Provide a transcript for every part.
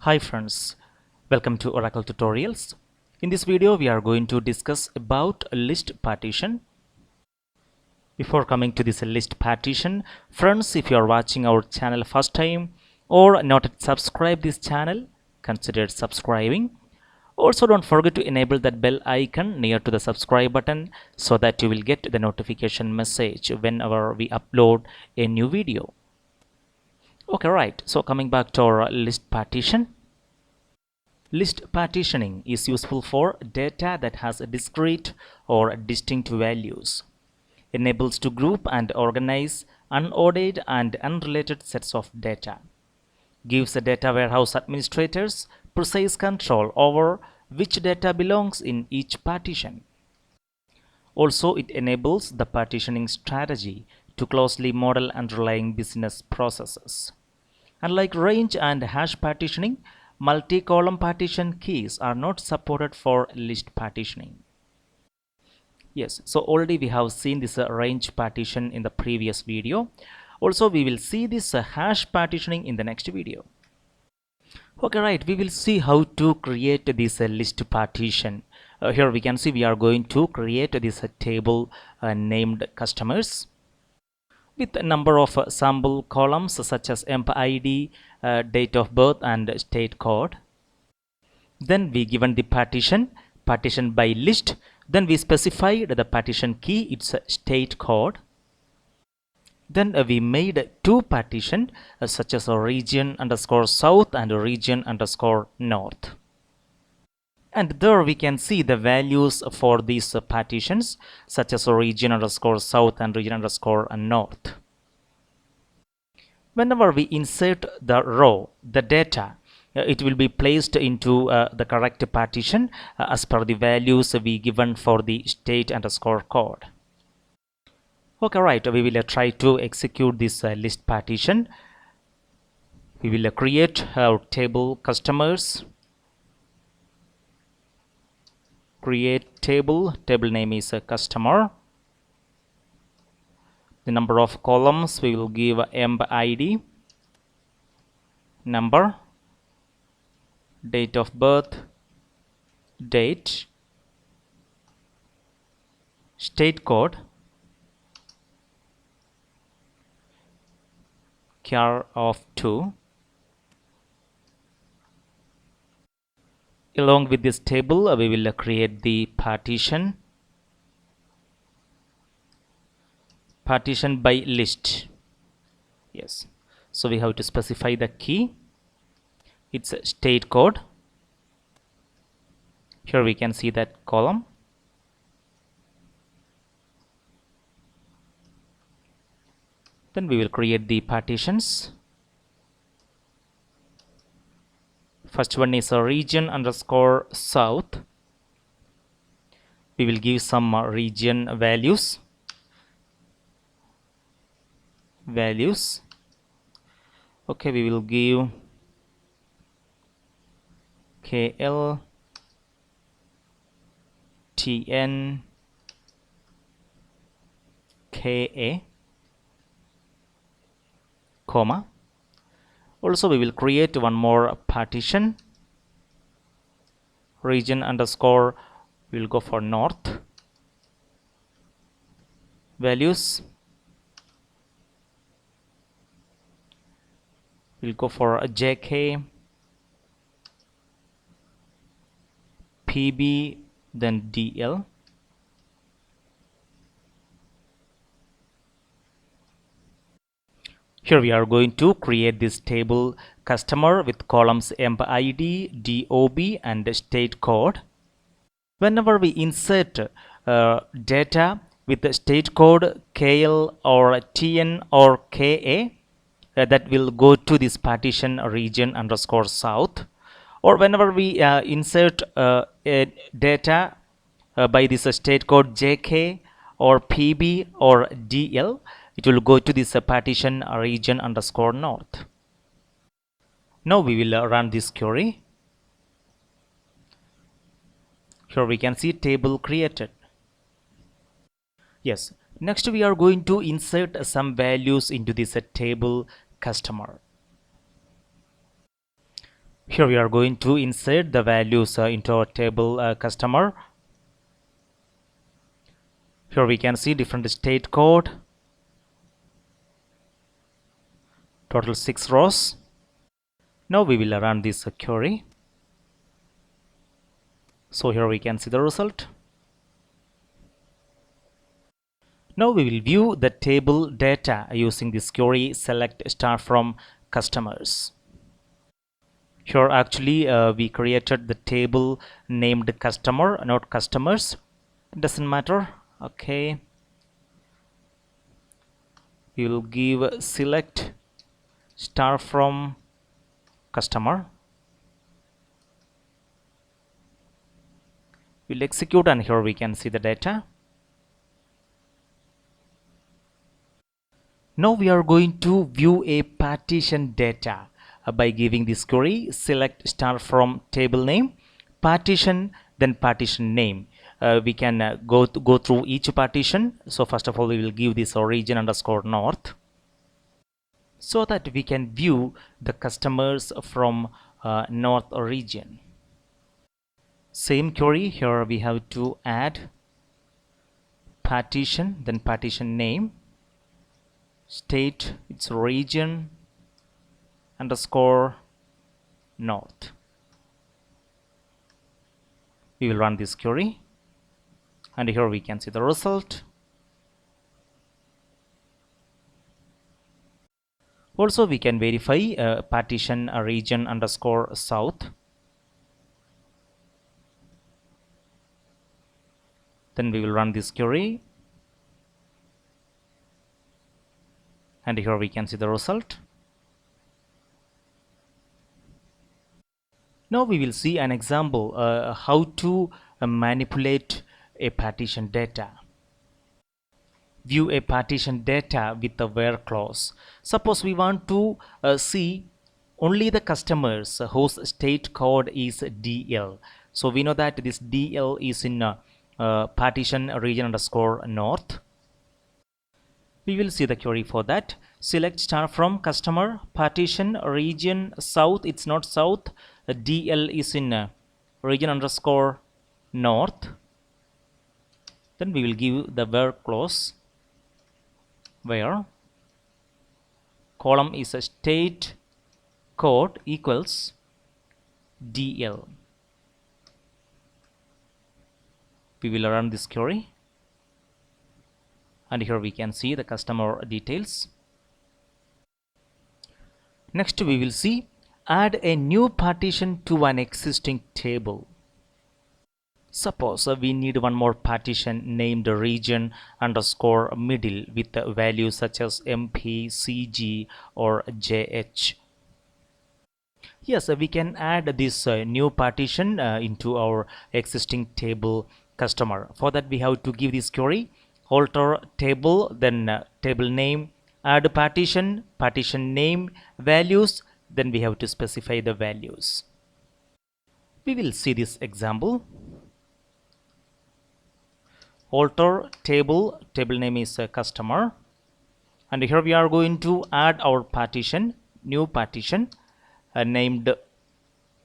Hi friends, welcome to Oracle Tutorials. In this video we are going to discuss about a list partition. Before coming to this list partition, friends, if you are watching our channel first time or not yet subscribe this channel, consider subscribing. Also don't forget to enable that bell icon near to the subscribe button so that you will get the notification message whenever we upload a new video. Okay, right, so coming back to our list partition. List partitioning is useful for data that has discrete or distinct values. Enables to group and organize unordered and unrelated sets of data. Gives the data warehouse administrators precise control over which data belongs in each partition. Also, it enables the partitioning strategy to closely model underlying business processes. Unlike range and hash partitioning, multi-column partition keys are not supported for list partitioning. Yes, so already we have seen this range partition in the previous video. Also, we will see this hash partitioning in the next video. Okay, right, we will see how to create this list partition. Here we can see we are going to create this table named customers with a number of sample columns such as emp id, date of birth and state code. Then we given the partition by list. Then we specified the partition key, its state code. Then we made two partition such as a region underscore south and a region underscore north. And there we can see the values for these partitions such as a region underscore south and region underscore north. Whenever we insert the row, the data, it will be placed into the correct partition as per the values we given for the state underscore code. Okay, right, we will try to execute this list partition. We will create our table customers. Create table name is customer. The number of columns we will give emp id, number, date of birth, date, state code, char of 2. Along with this table we will create the partition by list. Yes, so we have to specify the key, its state code. Here we can see that column. Then we will create the partitions. First one is a region underscore south. We will give some region values. Okay, we will give KL, TN, KA, comma. Also we will create one more partition, region underscore, we will go for north, values, we'll go for a JK, PB, then DL. Here we are going to create this table customer with columns emp id, dob and state code. Whenever we insert data with the state code KL or TN or KA, that will go to this partition region underscore south. Or whenever we insert data by this state code JK or PB or DL, it will go to this partition region underscore north. Now we will run this query. Here we can see table created. Yes, next we are going to insert some values into this table customer. Here we are going to insert the values into our table customer. Here we can see different state code, total 6 rows. Now we will run this query. So here we can see the result. Now we will view the table data using this query select star from customers. Here actually we created the table named customer, not customers. Doesn't matter. Okay. We will give select star from customer. We'll execute and here we can see the data. Now we are going to view a partition data by giving this query select star from table name, partition, then partition name. We can go through each partition. So first of all we will give this origin underscore north so that we can view the customers from north region. Same query, here we have to add partition, then partition name, state, its region underscore north. We will run this query and here we can see the result. Also we can verify partition region underscore south. Then we will run this query and here we can see the result. Now we will see an example how to manipulate a partition data. View a partition data with the where clause. Suppose we want to see only the customers whose state code is DL. So we know that this DL is in partition region underscore north. We will see the query for that. Select star from customer, partition region south, it's not south, DL is in region underscore north. Then we will give the where clause where column is a state code equals DL. We will run this query and here we can see the customer details. Next we will see add a new partition to an existing table. Suppose we need one more partition named region underscore middle with values such as MP, CG or JH. Yes, we can add this new partition into our existing table customer. For that we have to give this query alter table, then table name, add partition, partition name, values, then we have to specify the values. We will see this example. Alter table, table name is customer, and here we are going to add our partition, new partition named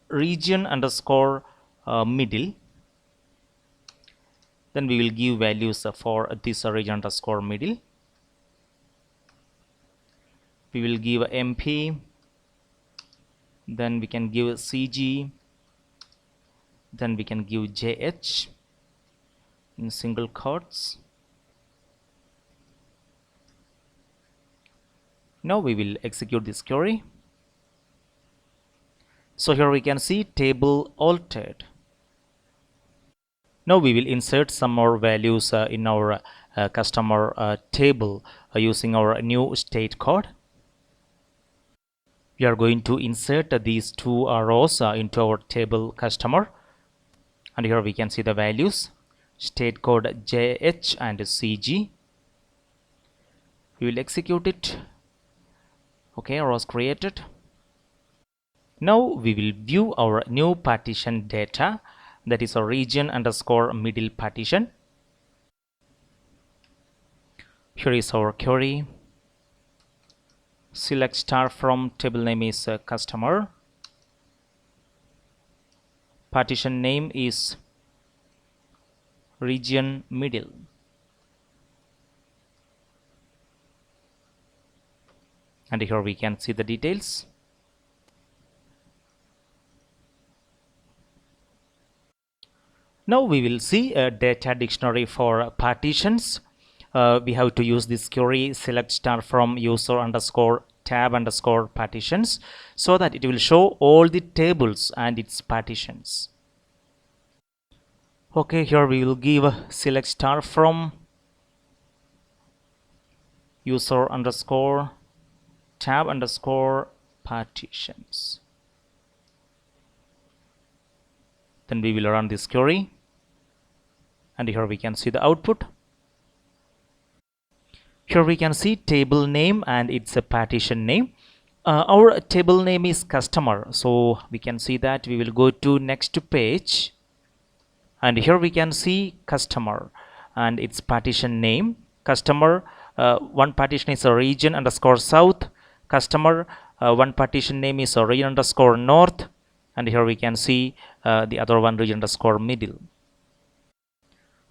region underscore middle. Then we will give values for this region underscore middle. We will give MP, then we can give CG, then we can give JH in single quotes. Now we will execute this query. So here we can see table altered. Now we will insert some more values in our customer table using our new state code. We are going to insert these two rows into our table customer, and here we can see the values state code JH and CG. We will execute it. Okay, rows created. Now we will view our new partition data, that is a region underscore middle partition. Here is our query. Select star from table name is customer, partition name is region middle. And here we can see the details. Now we will see a data dictionary for partitions. We have to use this query select star from user underscore tab underscore partitions, so that it will show all the tables and its partitions. Okay, here we will give select star from user underscore tab underscore partitions. Then we will run this query, and here we can see the output. Here we can see table name and it's a partition name. Our table name is customer, so we can see that. We will go to next page, and here we can see customer and its partition name customer. One partition is a region underscore south customer. One partition name is a region underscore north, and here we can see the other one region underscore middle.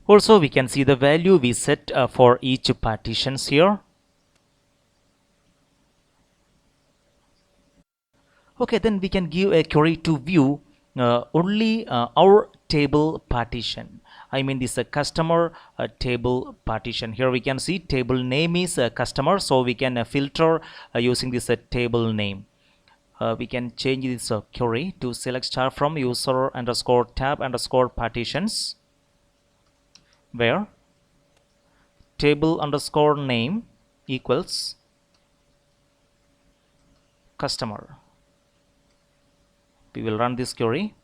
Also we can see the value we set for each partitions here. Okay, then we can give a query to view only our table partition. I mean this customer table partition. Here we can see table name is customer, so we can filter using this table name. We can change this query to select star from user underscore tab underscore partitions, where table underscore name equals customer. We will run this query,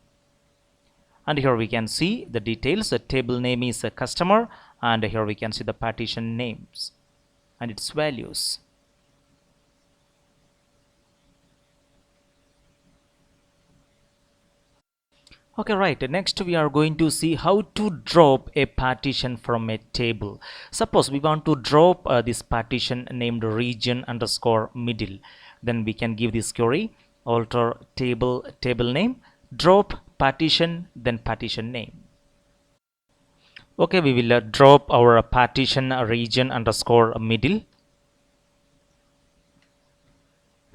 and here we can see the details. The table name is a customer, and here we can see the partition names and its values. Okay, right. Next we are going to see how to drop a partition from a table. Suppose we want to drop this partition named region underscore middle. Then we can give this query alter table name drop partition, then partition name. Okay, we will drop our partition region underscore middle.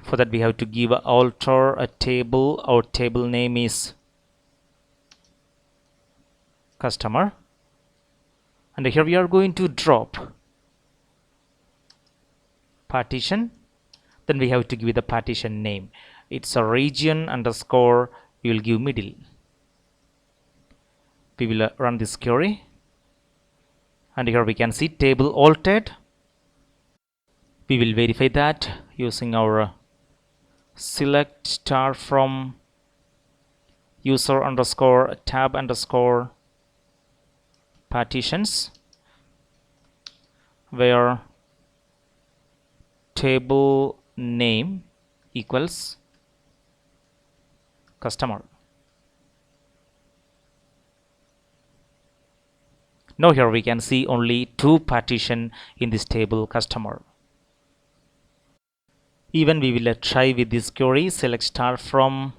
For that we have to give alter a table. Our table name is customer, and here we are going to drop partition. Then we have to give the partition name. It's a region underscore, we will give middle. We will run this query, and here we can see table altered. We will verify that using our select star from user underscore tab underscore partitions, where table name equals customer. Now here we can see only two partition in this table customer. Even we will try with this query select star from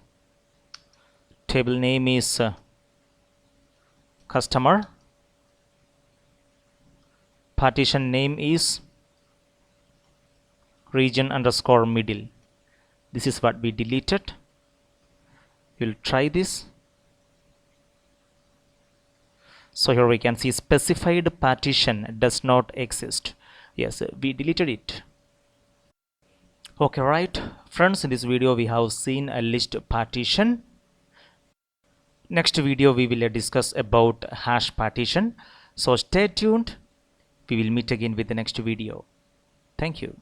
table name is customer, partition name is region underscore middle. This is what we deleted. We'll try this. So here we can see specified partition does not exist. Yes, we deleted it. Okay, right friends, in this video we have seen a list partition. Next video we will discuss about hash partition. So stay tuned. We will meet again with the next video. Thank you.